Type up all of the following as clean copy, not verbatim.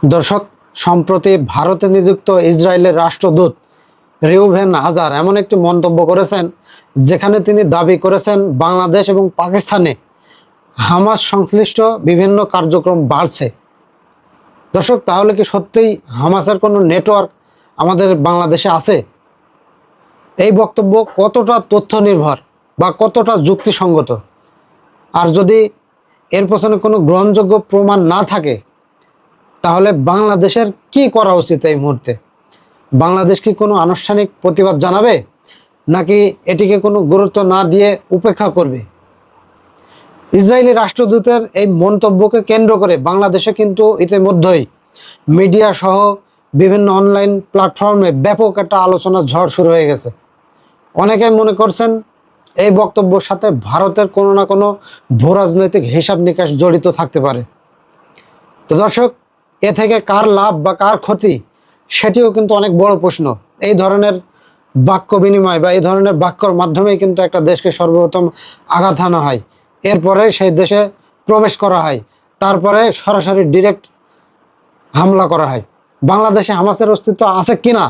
দর্শক, সম্প্রতি ভারতে নিযুক্ত ইসরায়েলের রাষ্ট্রদূত রিউভেন হাজার এমন একটি মন্তব্য করেছেন, যেখানে তিনি দাবি করেছেন বাংলাদেশ এবং পাকিস্তানে হামাস সংশ্লিষ্ট বিভিন্ন কার্যক্রম বাড়ছে। দর্শক, তাহলে কি সত্যিই হামাসের কোনো নেটওয়ার্ক আমাদের বাংলাদেশে আছে? এই বক্তব্য কতটা তথ্য নির্ভর বা কতটা যুক্তিসঙ্গত? আর যদি এর পেছনে কোনো গ্রহণযোগ্য প্রমাণ না থাকে, তাহলে বাংলাদেশের কি করা উচিত এই মুহূর্তে? বাংলাদেশ কি কোনো আনুষ্ঠানিক প্রতিবাদ জানাবে, নাকি এটিকে কোনো গুরুত্ব না দিয়ে উপেক্ষা করবে? ইসরায়েলি রাষ্ট্রদূতের এই মন্তব্যকে কেন্দ্র করে বাংলাদেশে কিন্তু ইতিমধ্যেই মিডিয়া সহ বিভিন্ন অনলাইন প্ল্যাটফর্মে ব্যাপক একটা আলোচনা ঝড় শুরু হয়ে গেছে। অনেকেই মনে করছেন এই বক্তব্যের সাথে ভারতের কোনো না কোনো ভূরাজনৈতিক হিসাব নিকাশ জড়িত থাকতে পারে। তো দর্শক, এ থেকে কার লাভ বা কার ক্ষতি, সেটিও কিন্তু অনেক বড় প্রশ্ন। এই ধরনের বাক্য বিনিময় বা এই ধরনের বাক্যর মাধ্যমেই কিন্তু একটা দেশকে সর্বপ্রথম আঘাত হানা হয়, এরপরে সেই দেশে প্রবেশ করা হয়, তারপরে সরাসরি ডিরেক্ট হামলা করা হয়। বাংলাদেশে হামাসের অস্তিত্ব আছে কিনা,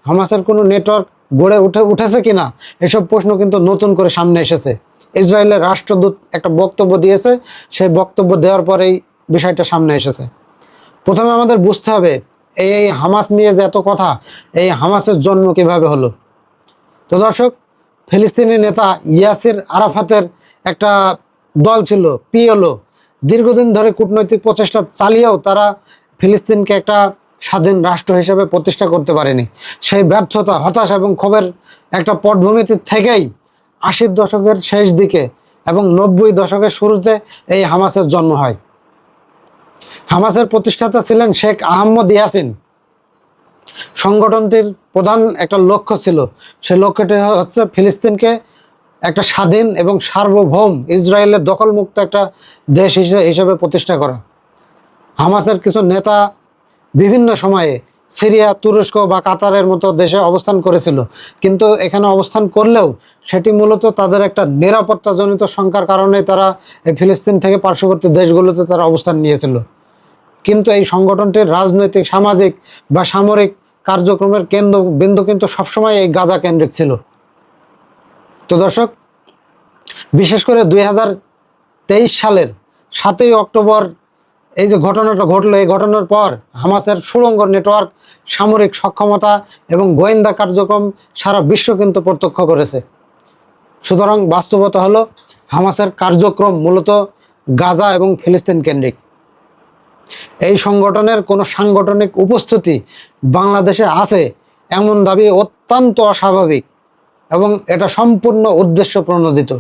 হামাসের কোনো নেটওয়ার্ক গড়ে উঠেছে কিনা, এসব প্রশ্ন কিন্তু নতুন করে সামনে এসেছে। ইসরায়েলের রাষ্ট্রদূত একটা বক্তব্য দিয়েছে, সেই বক্তব্য দেওয়ার পরেই বিষয়টা সামনে এসেছে। প্রথমে আমাদের বুঝতে হবে এই হামাস নিয়ে যে এত কথা, এই হামাসের জন্ম কিভাবে হলো। তো দর্শক, ফিলিস্তিনি নেতা ইয়াসির আরাফাতের একটা দল ছিল পিএলও। দীর্ঘদিন ধরে কূটনৈতিক প্রচেষ্টা চালিয়েও তারা ফিলিস্তিনকে একটা স্বাধীন রাষ্ট্র হিসেবে প্রতিষ্ঠা করতে পারেনি। সেই ব্যর্থতা, হতাশা এবং ক্ষোভের একটা পটভূমিতে থেকেই 80-র দশকের শেষ দিকে এবং 90-র দশকের শুরুতে এই হামাসের জন্ম হয়। হামাসের প্রতিষ্ঠাতা ছিলেন শেখ আহমদ ইয়াসিন। সংগঠনটির প্রধান একটা লক্ষ্য ছিল, সেই লক্ষ্যটি হচ্ছে ফিলিস্তিনকে একটা স্বাধীন এবং সার্বভৌম ইসরায়েলের দখলমুক্ত একটা দেশ হিসেবে প্রতিষ্ঠা করা। হামাসের কিছু নেতা বিভিন্ন সময়ে সিরিয়া, তুরস্ক বা কাতারের মতো দেশে অবস্থান করেছিল, কিন্তু এখানে অবস্থান করলেও সেটি মূলত তাদের একটা নিরাপত্তাজনিত শঙ্কার কারণে তারা এই ফিলিস্তিন থেকে পার্শ্ববর্তী দেশগুলোতে তারা অবস্থান নিয়েছিল। কিন্তু এই সংগঠনটির রাজনৈতিক, সামাজিক বা সামরিক কার্যক্রমের কেন্দ্রবিন্দু কিন্তু সবসময় এই গাজা কেন্দ্রিক ছিল। তো দর্শক, বিশেষ করে 2023 সালের 7ই অক্টোবর এই যে ঘটনাটা ঘটলো, এই ঘটনার পর হামাসের সুড়ঙ্গ নেটওয়ার্ক, সামরিক সক্ষমতা এবং গোয়েন্দা কার্যক্রম সারা বিশ্ব কিন্তু প্রত্যক্ষ করেছে। সুতরাং বাস্তবতা হলো হামাসের কার্যক্রম মূলত গাজা এবং ফিলিস্তিন কেন্দ্রিক। এই সংগঠনের কোনো সাংগঠনিক উপস্থিতি বাংলাদেশে আছে এমন দাবি অত্যন্ত অস্বাভাবিক এবং এটা সম্পূর্ণ উদ্দেশ্য প্রণোদিত।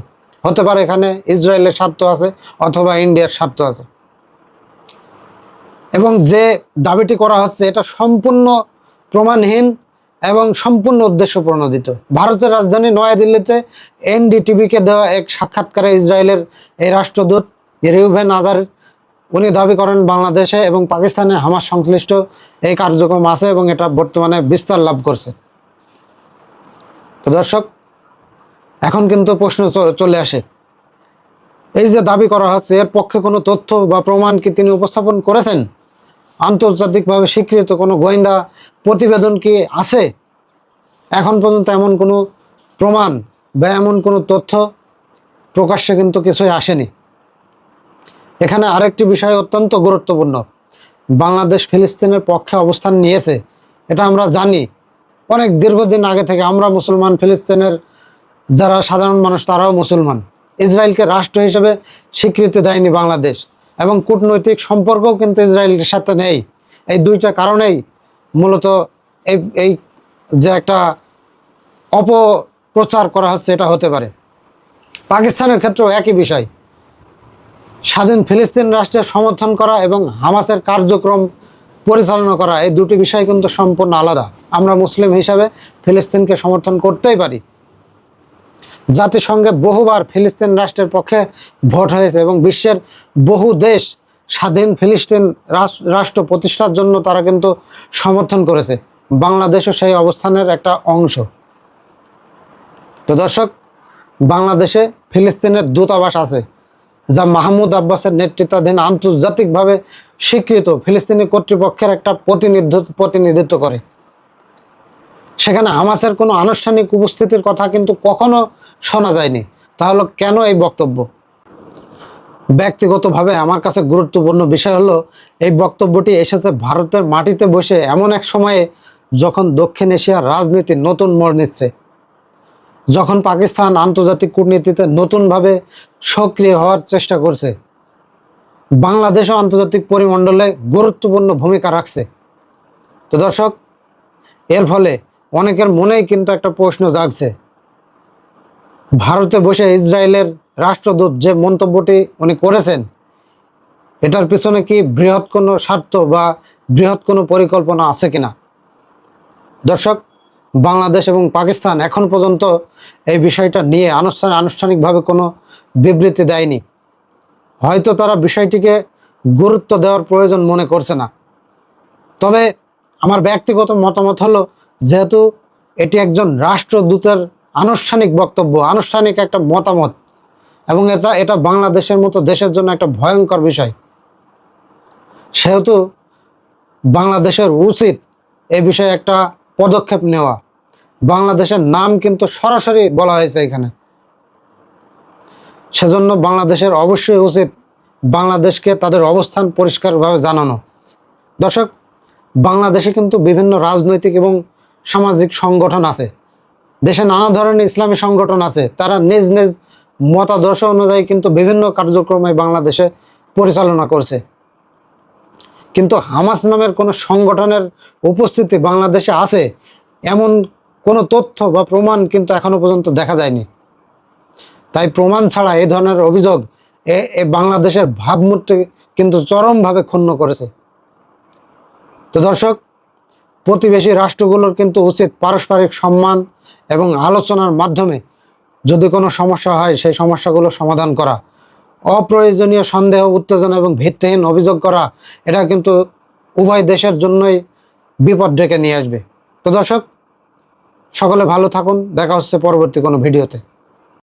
হতে পারে এখানে ইসরায়েলের স্বার্থ আছে অথবা ইন্ডিয়ার স্বার্থ আছে, এবং যে দাবিটি করা হচ্ছে এটা সম্পূর্ণ প্রমাণহীন এবং সম্পূর্ণ উদ্দেশ্য প্রণোদিত। ভারতের রাজধানী নয়াদিল্লিতে এনডিটিভিকে দেওয়া এক সাক্ষাৎকারে ইসরায়েলের এই রাষ্ট্রদূত রিউভেন হাজার উনি দাবি করেন বাংলাদেশে এবং পাকিস্তানে হামাস সংশ্লিষ্ট এই কার্যক্রম আছে এবং এটা বর্তমানে বিস্তার লাভ করছে। তো দর্শক, এখন কিন্তু প্রশ্ন চলে আসে, এই যে দাবি করা হচ্ছে এর পক্ষে কোনো তথ্য বা প্রমাণ কি তিনি উপস্থাপন করেছেন? আন্তর্জাতিকভাবে স্বীকৃত কোনো গোয়েন্দা প্রতিবেদন কি আছে? এখন পর্যন্ত এমন কোনো প্রমাণ বা এমন কোনো তথ্য প্রকাশ্যে কিন্তু কিছুই আসেনি। এখানে আরেকটি বিষয় অত্যন্ত গুরুত্বপূর্ণ, বাংলাদেশ ফিলিস্তিনের পক্ষে অবস্থান নিয়েছে, এটা আমরা জানি অনেক দীর্ঘদিন আগে থেকে। আমরা মুসলমান, ফিলিস্তিনের যারা সাধারণ মানুষ তারাও মুসলমান। ইসরায়েলকে রাষ্ট্র হিসেবে স্বীকৃতি দেয়নি বাংলাদেশ, এবং কূটনৈতিক সম্পর্কও কিন্তু ইসরায়েলের সাথে নেই। এই দুইটা কারণেই মূলত এই যে একটা অপপ্রচার করা হচ্ছে এটা হতে পারে। পাকিস্তানের ক্ষেত্রেও একই বিষয়, স্বাধীন ফিলিস্তিন রাষ্ট্রের সমর্থন করা এবং হামাসের কার্যক্রম পরিচালনা করা, এই দুটি বিষয় কিন্তু সম্পূর্ণ আলাদা। আমরা মুসলিম হিসাবে ফিলিস্তিনকে সমর্থন করতেই পারি। জাতিসংঘে বহুবার ফিলিস্তিন রাষ্ট্রের পক্ষে ভোট হয়েছে এবং বিশ্বের বহু দেশ স্বাধীন ফিলিস্তিন রাষ্ট্র প্রতিষ্ঠার জন্য তারা কিন্তু সমর্থন করেছে। বাংলাদেশও সেই অবস্থানের একটা অংশ। তো দর্শক, বাংলাদেশে ফিলিস্তিনের দূতাবাস আছে, যা মাহমুদ আব্বাসের নেতৃত্বাধীন আন্তর্জাতিকভাবে স্বীকৃত ফিলিস্তিনি কর্তৃপক্ষের একটা প্রতিনিধিত্ব করে। সেখানে হামাসের কোনো আনুষ্ঠানিক উপস্থিতির কথা কিন্তু কখনো শোনা যায়নি। তাহলে কেন এই বক্তব্য? ব্যক্তিগতভাবে আমার কাছে গুরুত্বপূর্ণ বিষয় হলো, এই বক্তব্যটি এসেছে ভারতের মাটিতে বসে এমন এক সময়ে যখন দক্ষিণ এশিয়ার রাজনীতি নতুন মোড় নিচ্ছে, যখন পাকিস্তান আন্তর্জাতিক কূটনীতিতে নতুনভাবে সক্রিয় হওয়ার চেষ্টা করছে, বাংলাদেশও আন্তর্জাতিক পরিমণ্ডলে গুরুত্বপূর্ণ ভূমিকা রাখছে। তো দর্শক, এর ফলে অনেকের মনেই কিন্তু একটা প্রশ্ন জাগছে, ভারতে বসে ইসরায়েলের রাষ্ট্রদূত যে মন্তব্যটি উনি করেছেন, এটার পিছনে কি বৃহৎ কোনো স্বার্থ বা বৃহৎ কোনো পরিকল্পনা আছে কিনা? দর্শক, বাংলাদেশ এবং পাকিস্তান এখন পর্যন্ত এই বিষয়টা নিয়ে আনুষ্ঠানিকভাবে কোনো বিবৃতি দেয়নি। হয়তো তারা বিষয়টিকে গুরুত্ব দেওয়ার প্রয়োজন মনে করছে না। তবে আমার ব্যক্তিগত মতামত হলো, যেহেতু এটি একজন রাষ্ট্রদূতের আনুষ্ঠানিক বক্তব্য, আনুষ্ঠানিক একটা মতামত, এবং এটা বাংলাদেশের মতো দেশের জন্য একটা ভয়ঙ্কর বিষয়, সেহেতু বাংলাদেশের উচিত এ বিষয়ে একটা পদক্ষেপ নেওয়া। বাংলাদেশের নাম কিন্তু সরাসরি বলা হয়েছে এখানে, সেজন্য বাংলাদেশের অবশ্যই উচিত বাংলাদেশকে তাদের অবস্থান পরিষ্কারভাবে জানানো। দর্শক, বাংলাদেশে কিন্তু বিভিন্ন রাজনৈতিক এবং সামাজিক সংগঠন আছে, দেশে নানা ধরনের ইসলামী সংগঠন আছে, তারা নিজ নিজ মতাদর্শ অনুযায়ী কিন্তু বিভিন্ন কার্যক্রমে বাংলাদেশে পরিচালনা করছে। কিন্তু হামাস নামের কোনো সংগঠনের উপস্থিতি বাংলাদেশে আছে এমন কোনো তথ্য বা প্রমাণ কিন্তু এখনো পর্যন্ত দেখা যায়নি। তাই প্রমাণ ছাড়া এই ধরনের অভিযোগ বাংলাদেশের ভাবমূর্তি কিন্তু চরমভাবে ক্ষুণ্ণ করেছে। তো দর্শক, প্রতিবেশী রাষ্ট্রগুলোর কিন্তু উচিত পারস্পরিক সম্মান এবং আলোচনার মাধ্যমে যদি কোনো সমস্যা হয় সেই সমস্যাগুলো সমাধান করা। অপ্রয়োজনীয় সন্দেহ, উত্তেজনা এবং ভিত্তিহীন অভিযোগ করা, এটা কিন্তু উভয় দেশের জন্যই বিপদ ডেকে নিয়ে আসবে। তো দর্শক, সকলে ভালো থাকুন, দেখা হচ্ছে পরবর্তী কোনো ভিডিওতে।